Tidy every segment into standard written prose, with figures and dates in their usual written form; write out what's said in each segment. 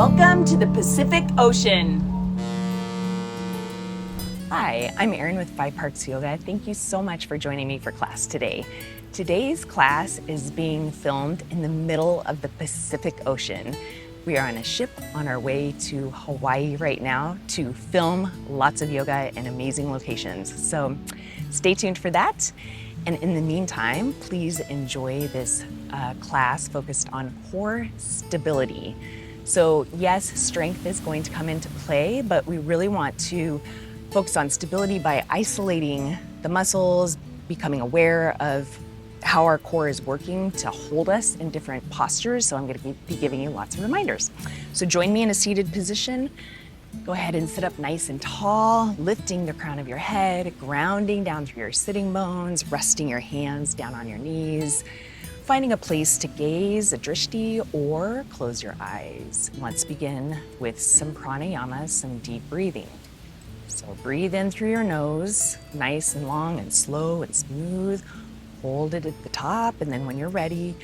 Welcome to the Pacific Ocean. Hi, I'm Erin with Five Parks Yoga. Thank you so much for joining me for class today. Today's class is being filmed in the middle of the Pacific Ocean. We are on a ship on our way to Hawaii right now to film lots of yoga in amazing locations. So stay tuned for that. And in the meantime, please enjoy this class focused on core stability. So yes, strength is going to come into play, but we really want to focus on stability by isolating the muscles, becoming aware of how our core is working to hold us in different postures. So I'm going to be giving you lots of reminders. So join me in a seated position. Go ahead and sit up nice and tall, lifting the crown of your head, grounding down through your sitting bones, resting your hands down on your knees, finding a place to gaze, a drishti, or close your eyes. Let's begin with some pranayama, some deep breathing. So breathe in through your nose, nice and long and slow and smooth. Hold it at the top, and then when you're ready,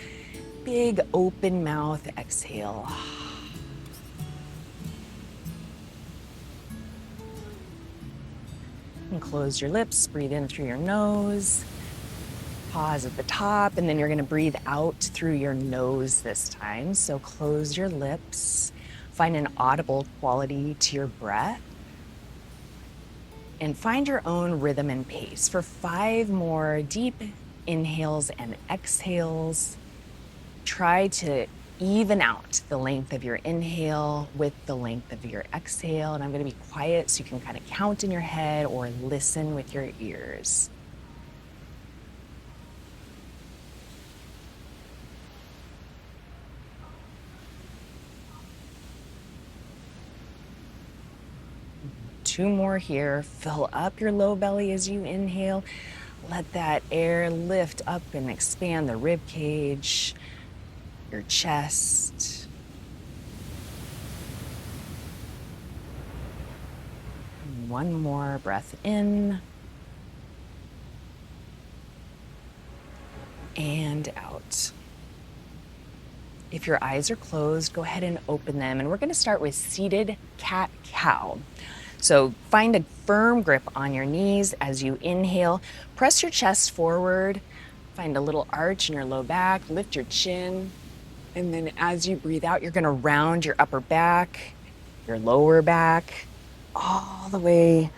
big open mouth exhale. And close your lips, breathe in through your nose. Pause at the top, and then you're gonna breathe out through your nose this time. So close your lips, find an audible quality to your breath, and find your own rhythm and pace. For 5 more deep inhales and exhales, try to even out the length of your inhale with the length of your exhale. And I'm gonna be quiet so you can kind of count in your head or listen with your ears. Two more here. Fill up your low belly as you inhale. Let that air lift up and expand the rib cage, your chest. One more breath in and out. If your eyes are closed, go ahead and open them. And we're going to start with seated cat-cow. So find a firm grip on your knees as you inhale. Press your chest forward. Find a little arch in your low back. Lift your chin. And then as you breathe out, you're going to round your upper back, your lower back, all the way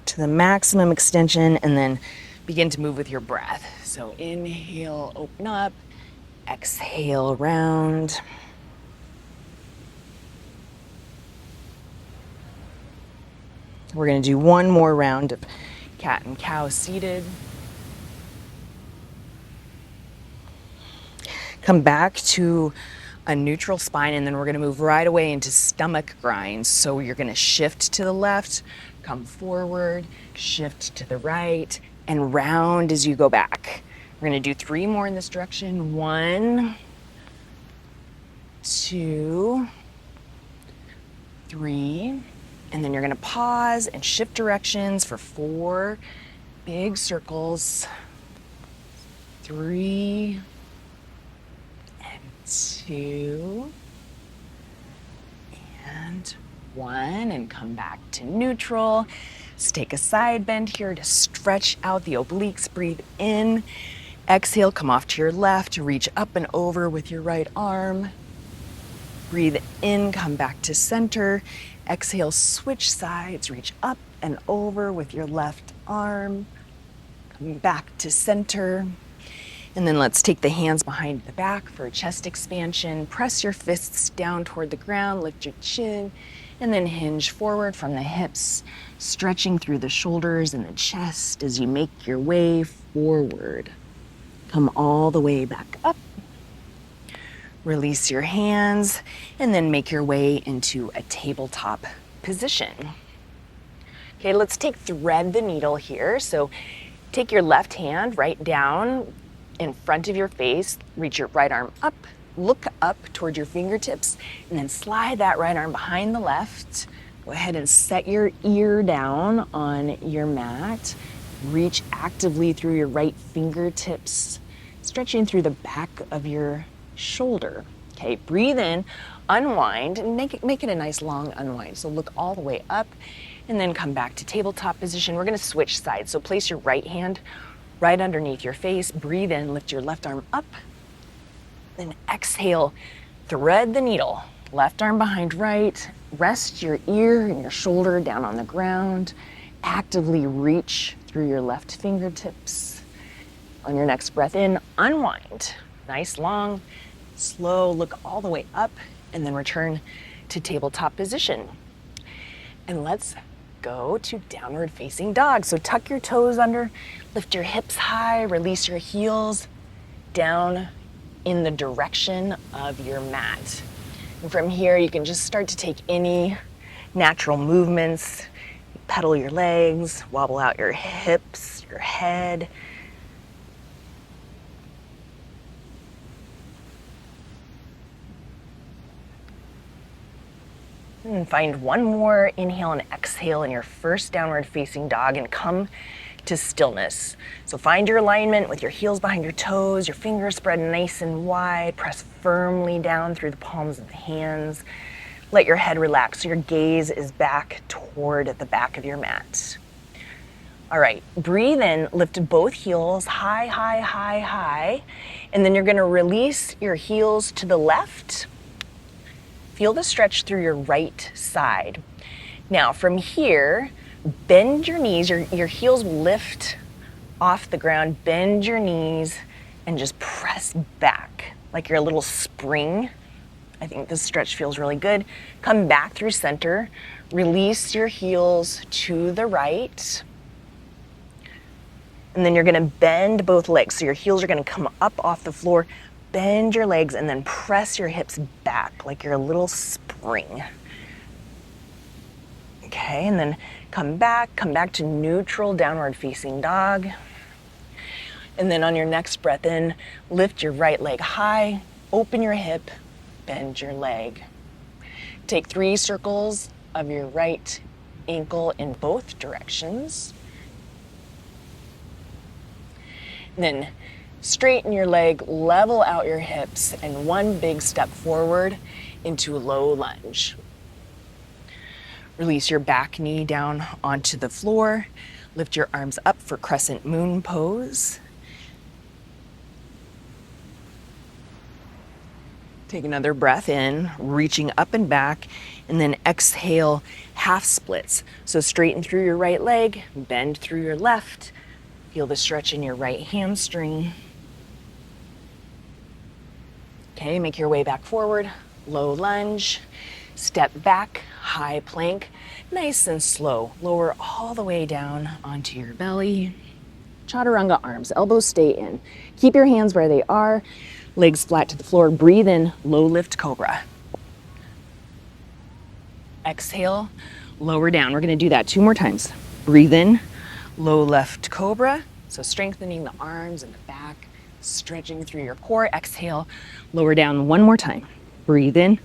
to the maximum extension, and then begin to move with your breath. So inhale, open up. Exhale, round. We're going to do one more round of cat and cow seated. Come back to a neutral spine, and then we're going to move right away into stomach grinds. So you're going to shift to the left, come forward, shift to the right, and round as you go back. We're going to do 3 more in this direction. 1, 2, 3. And then you're going to pause and shift directions for 4 big circles. 3 and 2 and 1, and come back to neutral. Let's take a side bend here to stretch out the obliques. Breathe in. Exhale, come off to your left, reach up and over with your right arm. Breathe in, come back to center. Exhale, switch sides, reach up and over with your left arm. Come back to center. And then let's take the hands behind the back for a chest expansion. Press your fists down toward the ground, lift your chin, and then hinge forward from the hips, stretching through the shoulders and the chest as you make your way forward. Come all the way back up. Release your hands, and then make your way into a tabletop position. Okay, let's thread the needle here. So take your left hand right down in front of your face, reach your right arm up, look up toward your fingertips, and then slide that right arm behind the left. Go ahead and set your ear down on your mat. Reach actively through your right fingertips, stretching through the back of your shoulder. Okay, breathe in, unwind, and make it a nice long unwind. So look all the way up and then come back to tabletop position. We're gonna switch sides. So place your right hand right underneath your face. Breathe in, lift your left arm up. Then exhale, thread the needle. Left arm behind right. Rest your ear and your shoulder down on the ground. Actively reach through your left fingertips. On your next breath in, unwind. Nice, long, slow, look all the way up, and then return to tabletop position. And let's go to downward facing dog. So tuck your toes under, lift your hips high, release your heels down in the direction of your mat. And from here, you can just start to take any natural movements, pedal your legs, wobble out your hips, your head. And find one more inhale and exhale in your first downward facing dog and come to stillness. So find your alignment with your heels behind your toes, your fingers spread nice and wide, press firmly down through the palms of the hands. Let your head relax so your gaze is back toward the back of your mat. All right, breathe in, lift both heels high, high, high, high, and then you're gonna release your heels to the left. Feel the stretch through your right side. Now from here, bend your knees, your heels will lift off the ground, bend your knees and just press back like you're a little spring. I think this stretch feels really good. Come back through center, release your heels to the right. And then you're gonna bend both legs. So your heels are gonna come up off the floor, bend your legs and then press your hips back like you're a little spring. Okay, and then come back to neutral downward facing dog. And then on your next breath in, lift your right leg high, open your hip, bend your leg. Take 3 circles of your right ankle in both directions. And then straighten your leg, level out your hips, and one big step forward into low lunge. Release your back knee down onto the floor. Lift your arms up for crescent moon pose. Take another breath in, reaching up and back, and then exhale, half splits. So straighten through your right leg, bend through your left. Feel the stretch in your right hamstring. Okay, make your way back forward, low lunge, step back, high plank, nice and slow. Lower all the way down onto your belly. Chaturanga arms, elbows stay in. Keep your hands where they are, legs flat to the floor. Breathe in, low lift cobra. Exhale, lower down. We're gonna do that 2 more times. Breathe in, low left cobra. So strengthening the arms and the back, stretching through your core. Exhale, lower down 1 more time. Breathe in.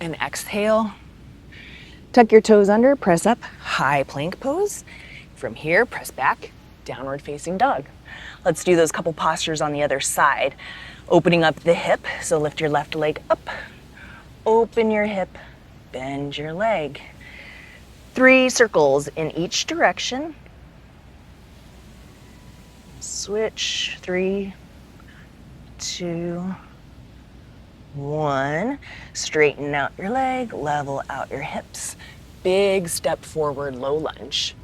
And exhale. Tuck your toes under, press up, high plank pose. From here, press back, downward facing dog. Let's do those couple postures on the other side. Opening up the hip, so lift your left leg up. Open your hip, bend your leg. 3 circles in each direction. Switch, 3, 2, 1. Straighten out your leg, level out your hips. Big step forward, low lunge.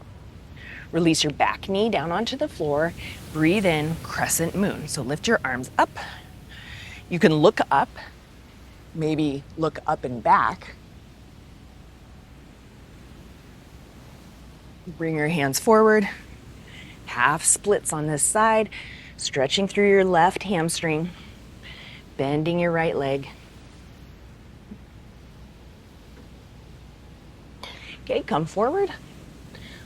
Release your back knee down onto the floor. Breathe in, crescent moon. So lift your arms up. You can look up, maybe look up and back. Bring your hands forward. Half splits on this side, stretching through your left hamstring, bending your right leg. Okay, come forward.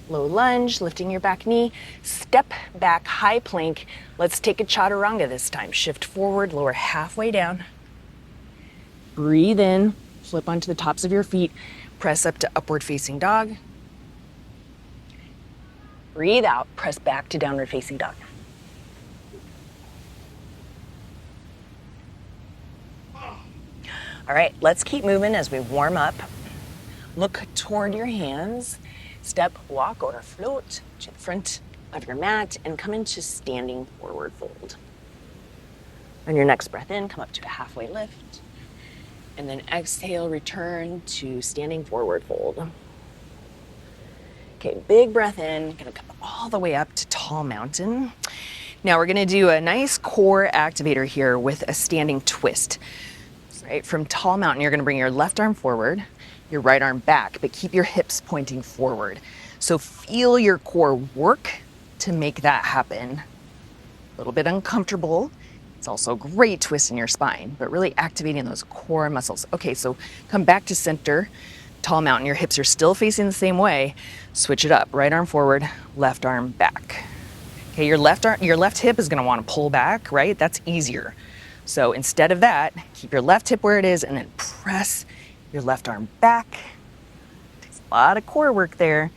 Low lunge, lifting your back knee, step back, high plank. Let's take a chaturanga this time. Shift forward, lower halfway down. Breathe in, flip onto the tops of your feet, press up to upward facing dog. Breathe out, press back to downward facing dog. All right, let's keep moving as we warm up. Look toward your hands. Step, walk, or float to the front of your mat and come into standing forward fold. On your next breath in, come up to a halfway lift. And then exhale, return to standing forward fold. Okay, big breath in, gonna come all the way up to tall mountain. Now we're gonna do a nice core activator here with a standing twist. Right, from tall mountain, you're gonna bring your left arm forward, your right arm back, but keep your hips pointing forward. So feel your core work to make that happen. A little bit uncomfortable. It's also a great twist in your spine, but really activating those core muscles. Okay, so come back to center, tall mountain. Your hips are still facing the same way. Switch it up. Right arm forward, left arm back. Okay, your left hip is gonna wanna pull back, right? That's easier. So instead of that, keep your left hip where it is and then press your left arm back. Takes a lot of core work there.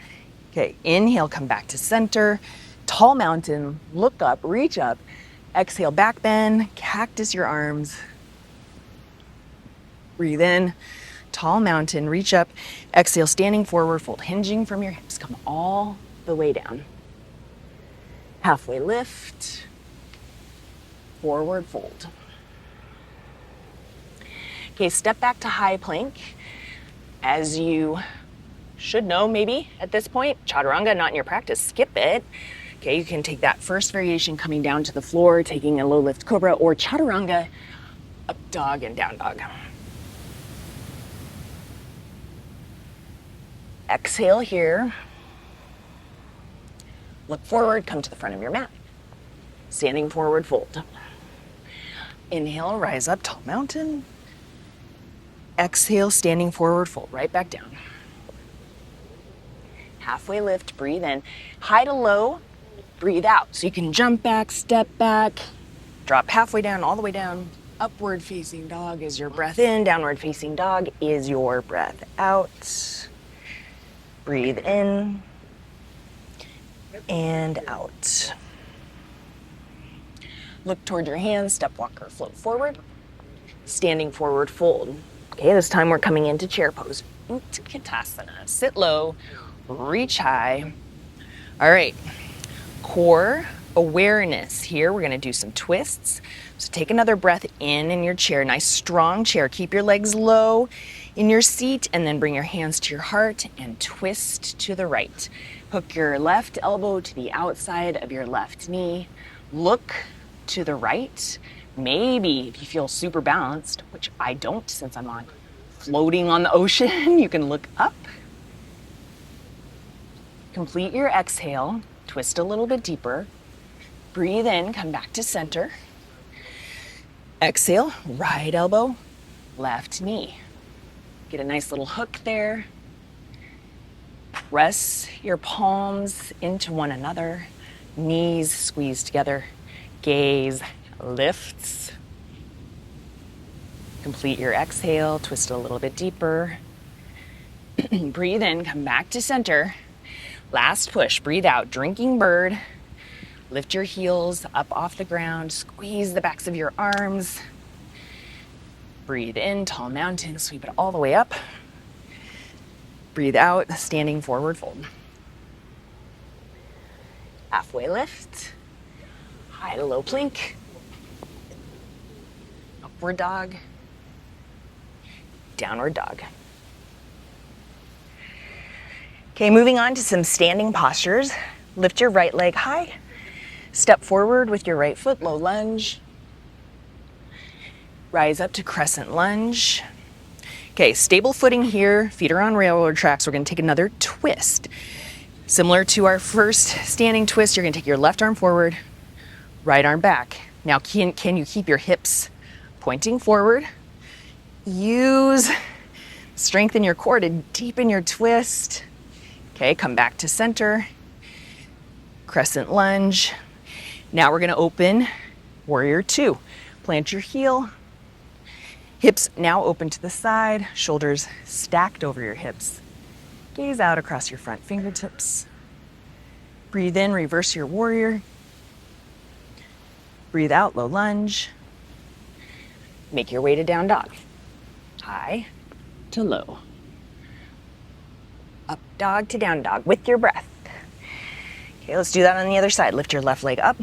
Okay, inhale, come back to center. Tall mountain, look up, reach up. Exhale, back bend, cactus your arms. Breathe in, tall mountain, reach up. Exhale, standing forward, fold, hinging from your hips. Come all the way down. Halfway lift, forward fold. Okay, step back to high plank. As you should know maybe at this point, chaturanga, not in your practice, skip it. Okay, you can take that first variation coming down to the floor, taking a low lift cobra, or chaturanga, up dog and down dog. Exhale here. Look forward, come to the front of your mat. Standing forward fold. Inhale, rise up, tall mountain. Exhale, standing forward fold, right back down. Halfway lift, breathe in. High to low, breathe out. So you can jump back, step back, drop halfway down, all the way down. Upward facing dog is your breath in. Downward facing dog is your breath out. Breathe in and out. Look toward your hands, step, walk, or float forward. Standing forward fold. Okay, this time we're coming into chair pose. Utkatasana. Sit low, reach high. All right, core awareness here. We're gonna do some twists. So take another breath in your chair. Nice strong chair. Keep your legs low in your seat and then bring your hands to your heart and twist to the right. Hook your left elbow to the outside of your left knee. Look to the right. Maybe if you feel super balanced, which I don't since I'm on floating on the ocean, you can look up. Complete your exhale, twist a little bit deeper. Breathe in, come back to center. Exhale, right elbow, left knee. Get a nice little hook there. Press your palms into one another. Knees squeeze together. Gaze lifts. Complete your exhale, twist a little bit deeper. Breathe in, come back to center. Last push, breathe out, drinking bird. Lift your heels up off the ground, squeeze the backs of your arms. Breathe in, tall mountain, sweep it all the way up. Breathe out, standing forward fold. Halfway lift, high to low plank. Upward dog, downward dog. Okay, moving on to some standing postures. Lift your right leg high. Step forward with your right foot, low lunge. Rise up to crescent lunge. Okay, stable footing here. Feet are on railroad tracks. We're gonna take another twist. Similar to our first standing twist, you're gonna take your left arm forward, right arm back. Now, can you keep your hips pointing forward? Use strength in your core to deepen your twist. Okay, come back to center. Crescent lunge. Now we're gonna open warrior two. Plant your heel. Hips now open to the side, shoulders stacked over your hips. Gaze out across your front fingertips. Breathe in, reverse your warrior. Breathe out, low lunge. Make your way to down dog. high to low. Up dog to down dog with your breath. Okay, let's do that on the other side. Lift your left leg up.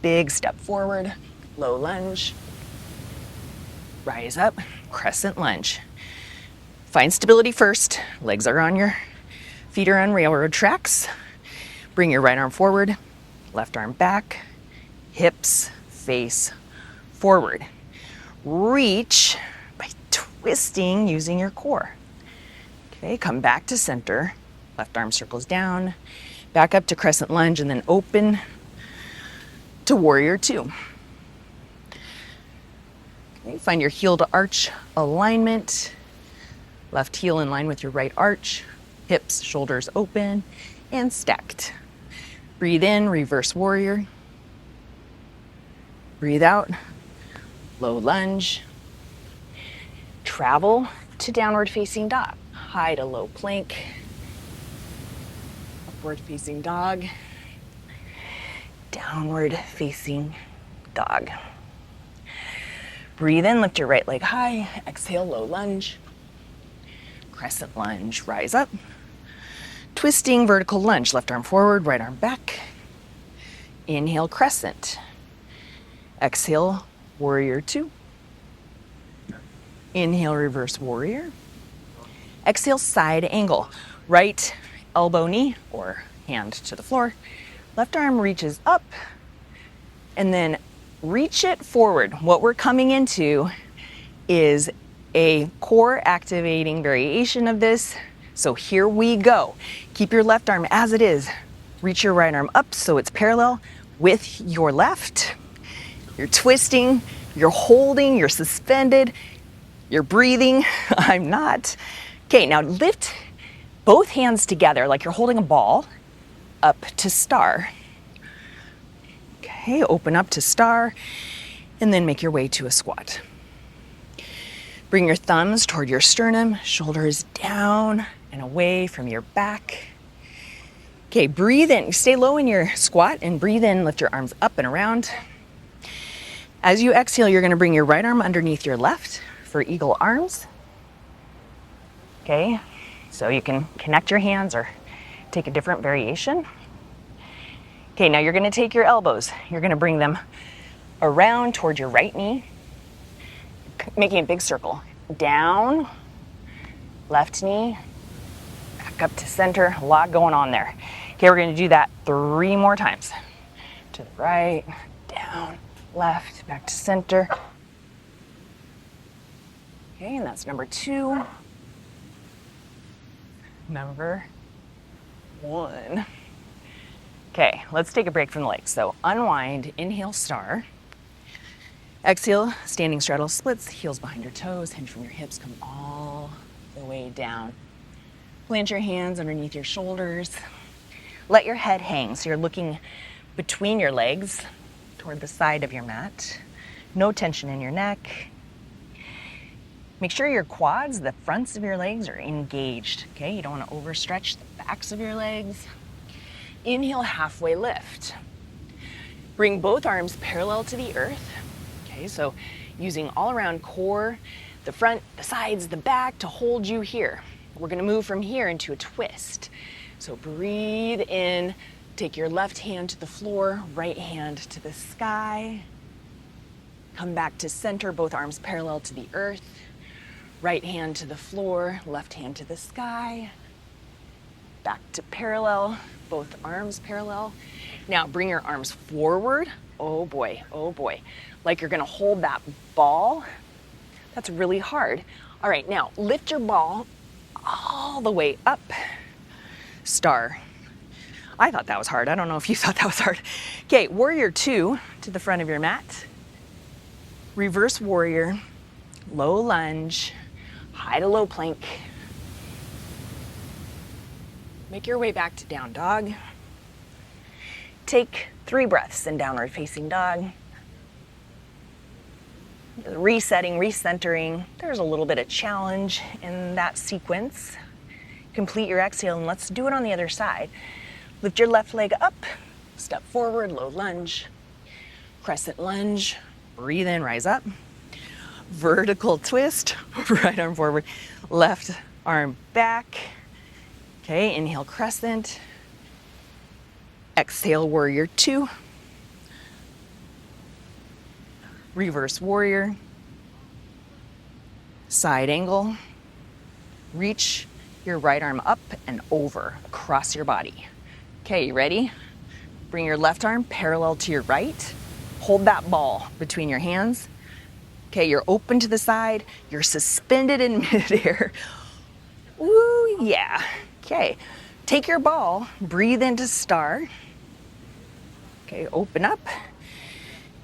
Big step forward, low lunge. Rise up, crescent lunge. Find stability first. Legs are on your feet are on railroad tracks. Bring your right arm forward, left arm back, hips face forward. Reach by twisting using your core. Okay, come back to center. Left arm circles down, back up to crescent lunge, and then open to warrior two. Okay, find your heel to arch alignment. Left heel in line with your right arch. Hips, shoulders open and stacked. Breathe in, reverse warrior. Breathe out, low lunge. Travel to downward facing dog. High to low plank. Upward facing dog. Downward facing dog. Breathe in, lift your right leg high. Exhale, low lunge. Crescent lunge, rise up. Twisting vertical lunge, left arm forward, right arm back. Inhale, crescent. Exhale, warrior two. Inhale, reverse warrior. Exhale, side angle. Right elbow, knee, or hand to the floor. Left arm reaches up, and then reach it forward. What we're coming into is a core activating variation of this. So here we go. Keep your left arm as it is. Reach your right arm up so it's parallel with your left. You're twisting, you're holding, you're suspended, you're breathing. I'm not. Okay, now lift both hands together like you're holding a ball up to star. Okay, open up to star and then make your way to a squat. Bring your thumbs toward your sternum, shoulders down and away from your back. Okay, breathe in. Stay low in your squat and breathe in. Lift your arms up and around. As you exhale, you're going to bring your right arm underneath your left for eagle arms. Okay, so you can connect your hands or take a different variation. Okay, now you're going to take your elbows. You're going to bring them around toward your right knee, making a big circle. Down, left knee, back up to center. A lot going on there. Okay, we're going to do that 3 more times. To the right, down, left, back to center. Okay, and that's number 2. Number 1. Okay, let's take a break from the legs. So unwind, inhale, star. Exhale, standing straddle splits, heels behind your toes, hinge from your hips, come all the way down. Plant your hands underneath your shoulders. Let your head hang, so you're looking between your legs toward the side of your mat. No tension in your neck. Make sure your quads, the fronts of your legs, are engaged, okay? You don't want to overstretch the backs of your legs. Inhale, halfway lift. Bring both arms parallel to the earth. Okay, so using all around core, the front, the sides, the back to hold you here. We're gonna move from here into a twist. So breathe in, take your left hand to the floor, right hand to the sky. Come back to center, both arms parallel to the earth. Right hand to the floor, left hand to the sky. Back to parallel, both arms parallel. Now bring your arms forward. Oh boy, like you're gonna hold that ball. That's really hard. All right, now lift your ball all the way up. Star. I thought that was hard. I don't know if you thought that was hard. Okay, warrior 2 to the front of your mat. Reverse warrior, low lunge, high to low plank. Make your way back to down dog. Take 3 breaths in downward facing dog. Resetting, recentering. There's a little bit of challenge in that sequence. Complete your exhale and let's do it on the other side. Lift your left leg up, step forward, low lunge, crescent lunge. Breathe in, rise up. vertical twist, right arm forward, left arm back. Okay, inhale, crescent. Exhale, warrior two. Reverse warrior. Side angle. Reach your right arm up and over, across your body. Okay, you ready? Bring your left arm parallel to your right. Hold that ball between your hands. Okay, you're open to the side. You're suspended in midair. Ooh, yeah. Okay, take your ball, breathe into star. Okay, open up.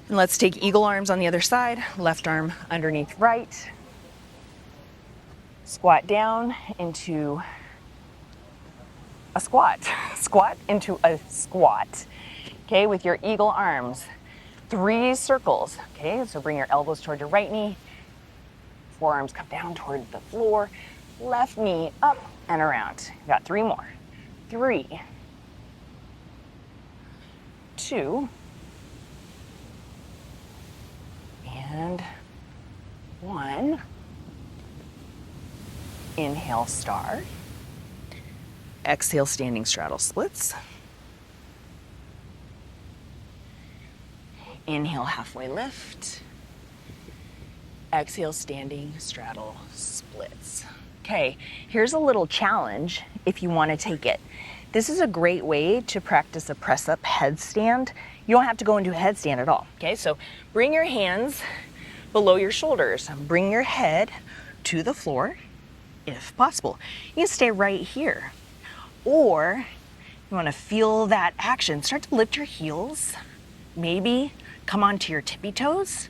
And let's take eagle arms on the other side. Left arm underneath right. Squat down into a squat. Squat into a squat. Okay, with your eagle arms. 3 circles. Okay, so bring your elbows toward your right knee. Forearms come down toward the floor. Left knee up and around. Got 3 more. 3, 2, and 1. Inhale, star. Exhale, standing straddle splits. Inhale, halfway lift. Exhale, standing straddle splits. Okay, here's a little challenge if you want to take it. This is a great way to practice a press-up headstand. You don't have to go into a headstand at all. Okay, so bring your hands below your shoulders. Bring your head to the floor, if possible. You can stay right here. Or you want to feel that action. Start to lift your heels. Maybe come onto your tippy toes.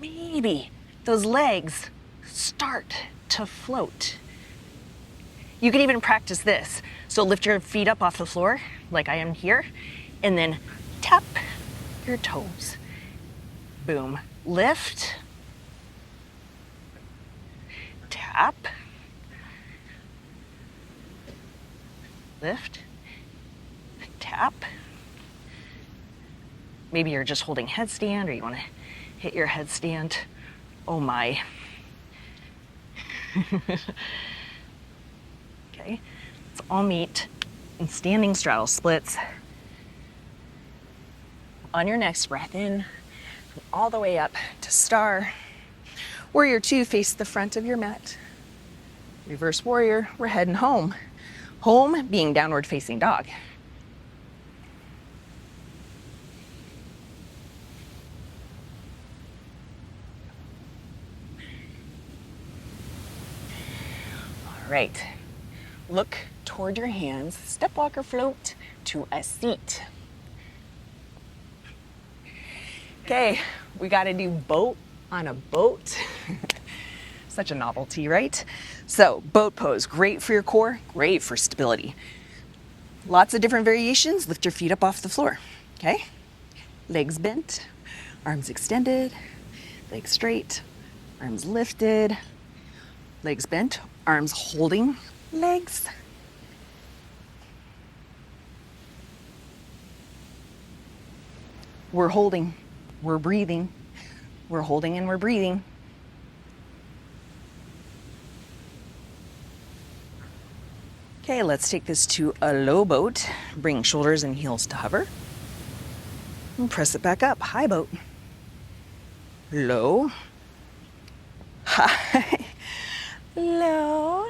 Maybe those legs start to float. You can even practice this. So lift your feet up off the floor, like I am here, and then tap your toes. Boom. Lift. Tap. Lift. Tap. Maybe you're just holding headstand, or you want to hit your headstand. Oh my. Okay, let's all meet in standing straddle splits. On your next breath in, all the way up to star. Warrior two, face the front of your mat. Reverse warrior, we're heading home. Home being downward facing dog. All right, look toward your hands, step, walk, or float to a seat. Okay, we gotta do boat on a boat. Such a novelty, right? So, boat pose, great for your core, great for stability. Lots of different variations. Lift your feet up off the floor, okay? Legs bent, arms extended, legs straight, arms lifted, legs bent, arms holding legs. We're holding, we're breathing, we're holding and we're breathing. Okay, let's take this to a low boat. Bring shoulders and heels to hover. And press it back up. High boat. Low. High. Low.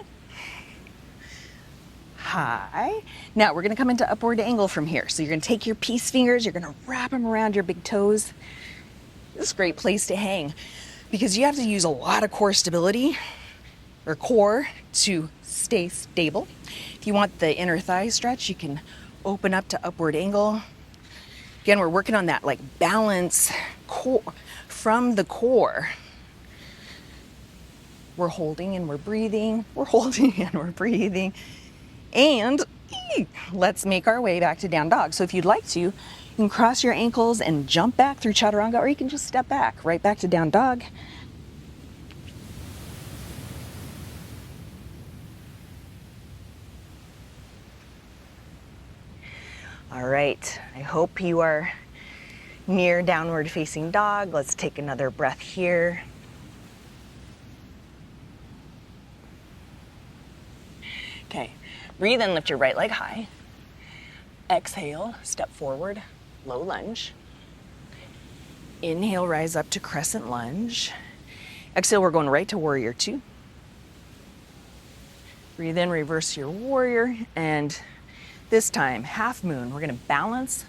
High. Now we're gonna come into upward angle from here. So you're gonna take your peace fingers, you're gonna wrap them around your big toes. This is a great place to hang because you have to use a lot of core stability or core to stay stable. If you want the inner thigh stretch, you can open up to upward angle. Again, we're working on that like balance core from the core. We're holding and we're breathing. We're holding and we're breathing. And let's make our way back to down dog. So if you'd like to, you can cross your ankles and jump back through chaturanga, or you can just step back right back to down dog. All right, I hope you are near downward facing dog. Let's take another breath here. Okay, breathe in, lift your right leg high. Exhale, step forward, low lunge. Inhale, rise up to crescent lunge. Exhale, we're going right to warrior two. Breathe in, reverse your warrior, and this time, half moon. We're gonna balance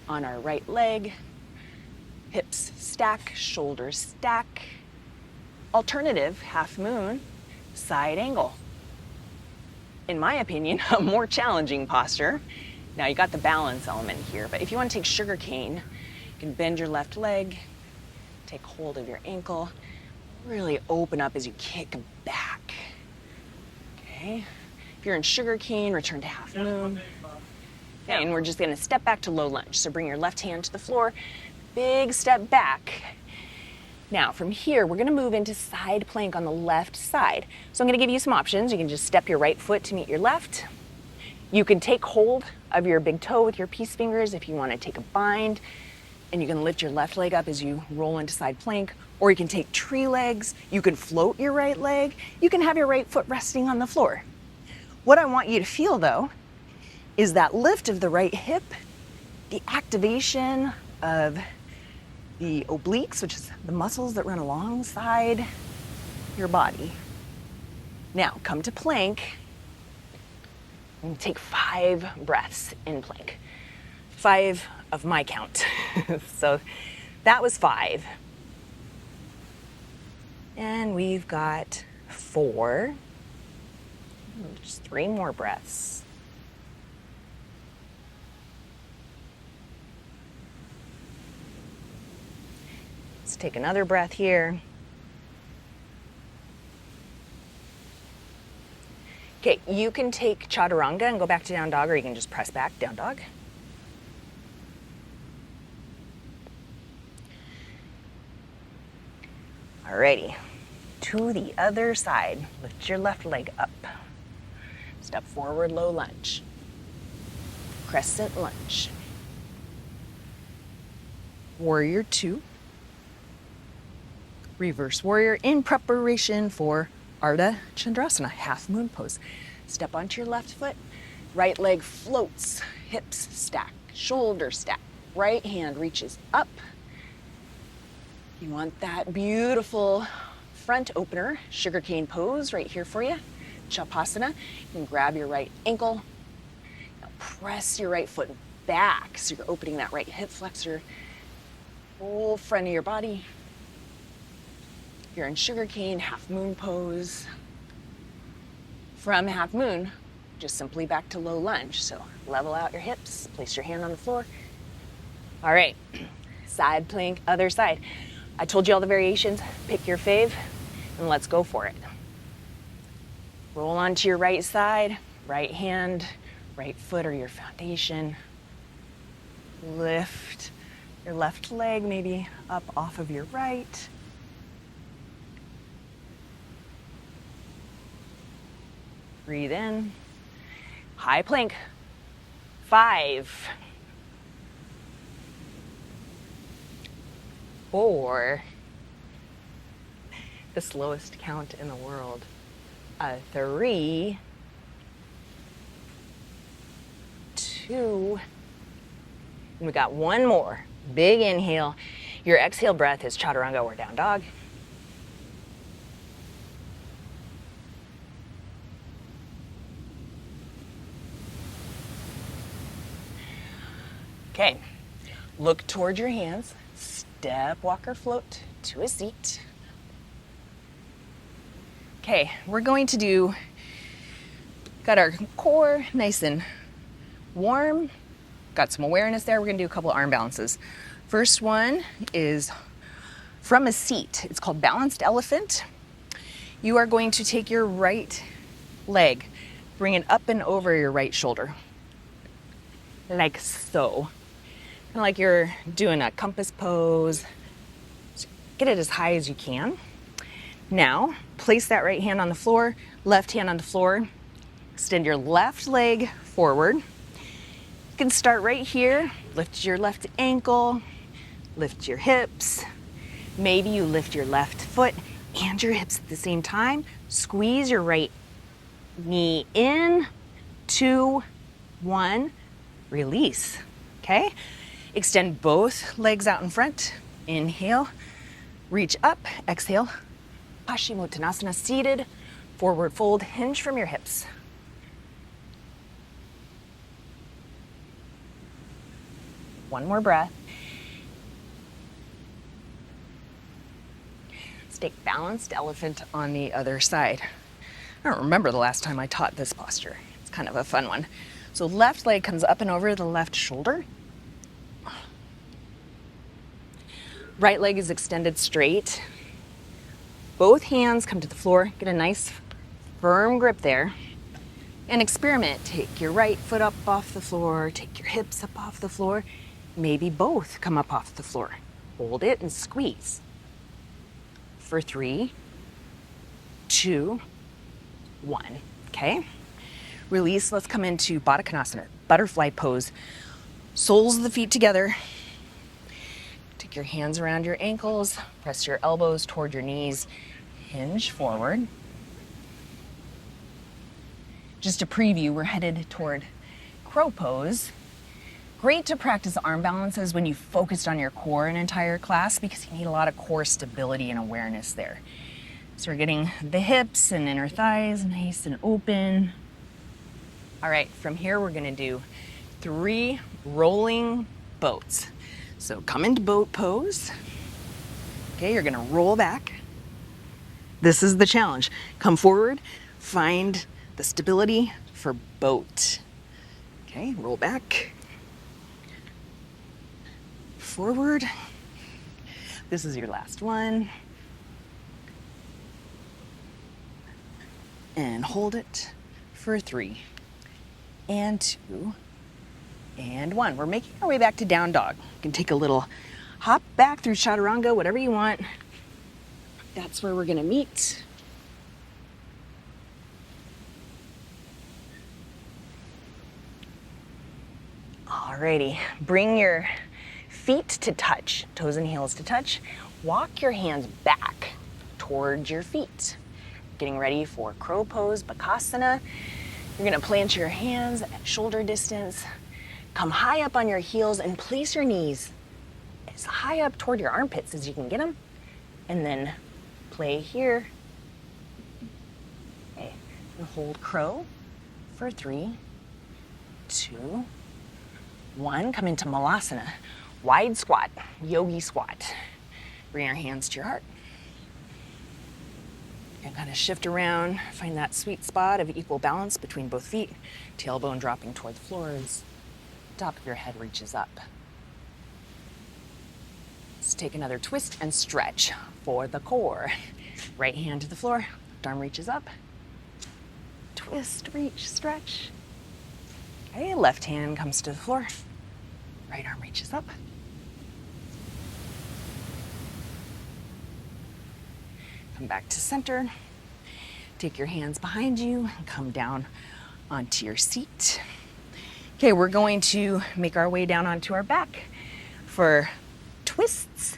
on our right leg, hips stack, shoulders stack. Alternative, half moon, side angle. In my opinion, a more challenging posture. Now you got the balance element here, but if you want to take sugar cane, you can bend your left leg, take hold of your ankle, really open up as you kick back. Okay. If you're in sugar cane, return to half moon. Okay, and we're just gonna step back to low lunge. So bring your left hand to the floor, big step back. Now from here, we're gonna move into side plank on the left side. So I'm gonna give you some options. You can just step your right foot to meet your left. You can take hold of your big toe with your peace fingers if you wanna take a bind, and you can lift your left leg up as you roll into side plank, or you can take tree legs. You can float your right leg. You can have your right foot resting on the floor. What I want you to feel though, is that lift of the right hip, the activation of the obliques, which is the muscles that run alongside your body. Now, come to plank and take 5 breaths in plank. 5 of my count. So that was 5. And we've got 4. Just 3 more breaths. Let's take another breath here. Okay, you can take chaturanga and go back to down dog, or you can just press back, down dog. Alrighty, to the other side. Lift your left leg up. Step forward, low lunge. Crescent lunge. Warrior two. Reverse warrior in preparation for Ardha Chandrasana, half moon pose. Step onto your left foot, right leg floats, hips stack, shoulders stack, right hand reaches up. You want that beautiful front opener, sugarcane pose right here for you, Chapasana. You can grab your right ankle, now press your right foot back so you're opening that right hip flexor, whole front of your body. You're in sugarcane, half moon pose. From half moon, just simply back to low lunge. So level out your hips, place your hand on the floor. All right, side plank, other side. I told you all the variations, pick your fave, and let's go for it. Roll onto your right side, right hand, right foot or your foundation. Lift your left leg maybe up off of your right. Breathe in. High plank. 5, 4, the slowest count in the world. 3, 2, and we got 1 more. Big inhale. Your exhale breath is chaturanga or down dog. Okay, look toward your hands, step, walk, or float to a seat. Okay, we're going to do, got our core nice and warm, got some awareness there. We're gonna do a couple arm balances. First one is from a seat. It's called balanced elephant. You are going to take your right leg, bring it up and over your right shoulder, like so. Kind of like you're doing a compass pose. So get it as high as you can. Now, place that right hand on the floor, left hand on the floor. Extend your left leg forward. You can start right here. Lift your left ankle, lift your hips. Maybe you lift your left foot and your hips at the same time. Squeeze your right knee in, 2, 1, release, okay? Extend both legs out in front. Inhale, reach up, exhale. Paschimottanasana, seated, forward fold, hinge from your hips. One more breath. Let's take balanced elephant on the other side. I don't remember the last time I taught this posture. It's kind of a fun one. So left leg comes up and over the left shoulder. Right leg is extended straight. Both hands come to the floor. Get a nice firm grip there. And experiment. Take your right foot up off the floor. Take your hips up off the floor. Maybe both come up off the floor. Hold it and squeeze. For 3, 2, 1. Okay? Release. Let's come into Baddha Konasana, butterfly pose. Soles of the feet together. Take your hands around your ankles. Press your elbows toward your knees. Hinge forward. Just a preview, we're headed toward crow pose. Great to practice arm balances when you focused on your core an entire class because you need a lot of core stability and awareness there. So we're getting the hips and inner thighs nice and open. All right, from here we're gonna do 3 rolling boats. So come into boat pose. Okay, you're gonna roll back. This is the challenge. Come forward, find the stability for boat. Okay, roll back. Forward. This is your last one. And hold it for 3 and 2 and 1. We're making our way back to down dog. You can take a little hop back through chaturanga, whatever you want. That's where we're gonna meet. Alrighty, bring your feet to touch, toes and heels to touch. Walk your hands back towards your feet. Getting ready for crow pose, Bakasana. You're gonna plant your hands at shoulder distance. Come high up on your heels and place your knees as high up toward your armpits as you can get them. And then play here. Okay, and hold crow for 3, 2, 1. Come into Malasana. Wide squat, yogi squat. Bring your hands to your heart. And kind of shift around, find that sweet spot of equal balance between both feet. Tailbone dropping toward the floor as top of your head reaches up. Let's take another twist and stretch for the core. Right hand to the floor, left arm reaches up. Twist, reach, stretch. Okay, left hand comes to the floor. Right arm reaches up. Come back to center. Take your hands behind you and come down onto your seat. Okay, we're going to make our way down onto our back for twists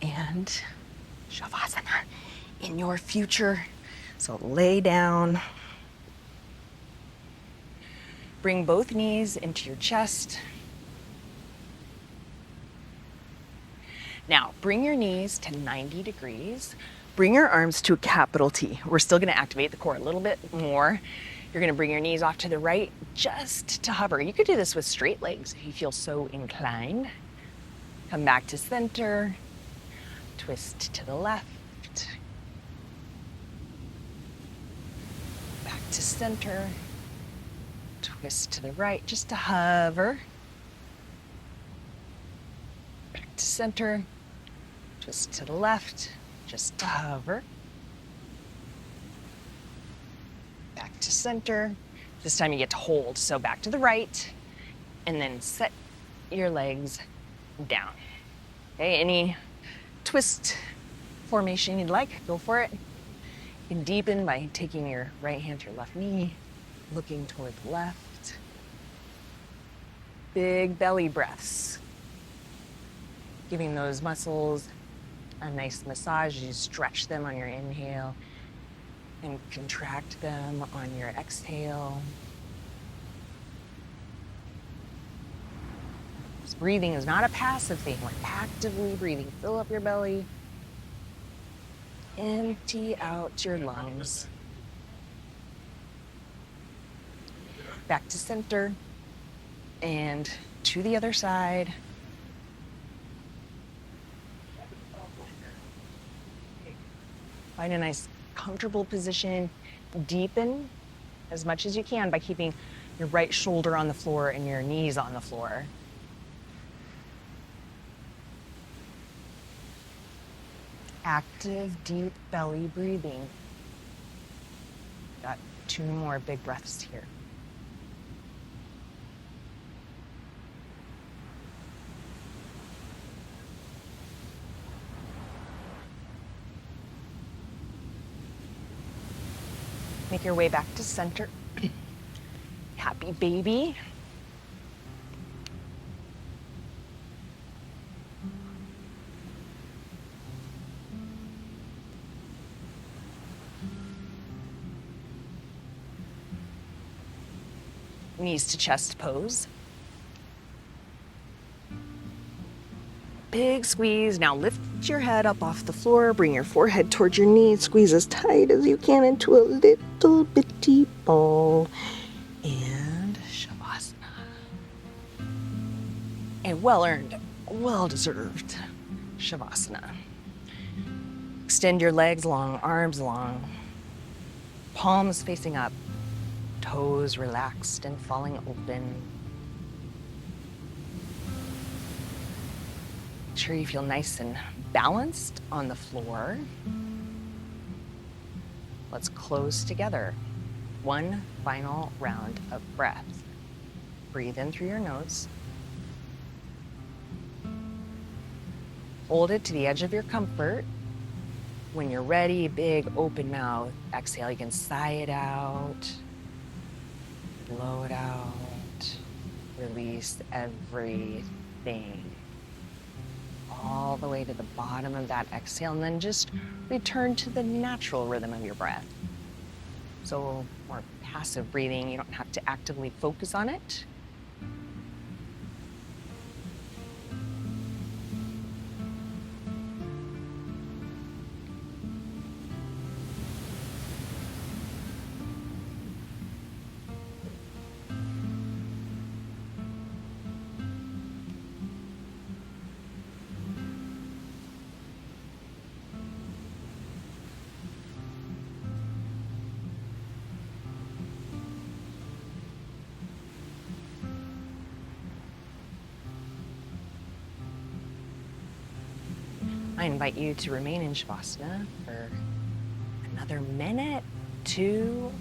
and Savasana in your future. So lay down. Bring both knees into your chest. Now, bring your knees to 90 degrees. Bring your arms to a capital T. We're still gonna activate the core a little bit more. You're gonna bring your knees off to the right just to hover. You could do this with straight legs if you feel so inclined. Come back to center. Twist to the left. Back to center. Twist to the right, just to hover. Back to center. Twist to the left, just to hover. Back to center. This time you get to hold, so back to the right, and then set your legs down. Okay, any twist formation you'd like, go for it. You can deepen by taking your right hand to your left knee, looking toward the left. Big belly breaths. Giving those muscles a nice massage as you stretch them on your inhale and contract them on your exhale. This breathing is not a passive thing. We're actively breathing. Fill up your belly. Empty out your lungs. Back to center and to the other side. Find a nice comfortable position. Deepen as much as you can by keeping your right shoulder on the floor and your knees on the floor. Active, deep belly breathing. Got 2 more big breaths here. Make your way back to center. Happy baby. Knees to chest pose. Big squeeze. Now lift your head up off the floor. Bring your forehead towards your knees. Squeeze as tight as you can into a little bitty ball. And Savasana. And well-earned, well-deserved Savasana. Extend your legs long, arms long. Palms facing up. Toes relaxed and falling open. Make sure you feel nice and balanced on the floor. Let's close together. 1 final round of breath. Breathe in through your nose. Hold it to the edge of your comfort. When you're ready, big open mouth. Exhale, you can sigh it out. Blow it out. Release everything. All the way to the bottom of that exhale, and then just return to the natural rhythm of your breath. So more passive breathing, you don't have to actively focus on it. I invite you to remain in Savasana for another minute, 2,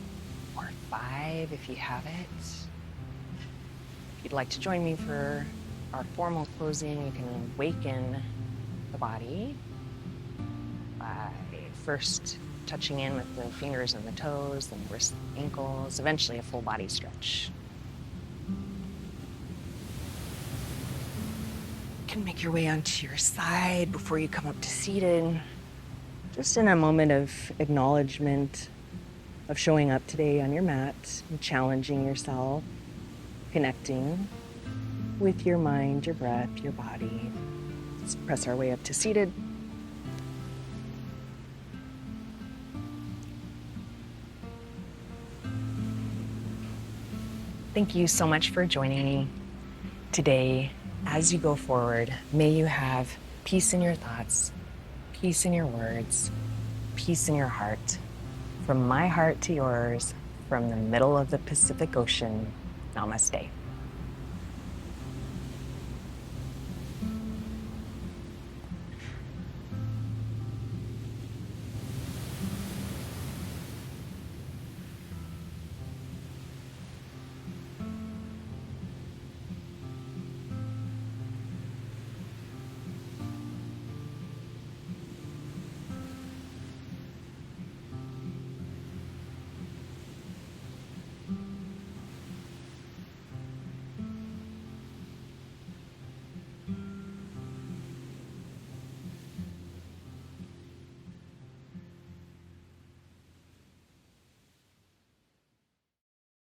or 5 if you have it. If you'd like to join me for our formal closing, you can awaken the body by first touching in with the fingers and the toes, then the wrists and ankles, eventually a full body stretch. You can make your way onto your side before you come up to seated. Just in a moment of acknowledgement of showing up today on your mat and challenging yourself, connecting with your mind, your breath, your body. Let's press our way up to seated. Thank you so much for joining me today. As you go forward, may you have peace in your thoughts, peace in your words, peace in your heart. From my heart to yours, from the middle of the Pacific Ocean, namaste.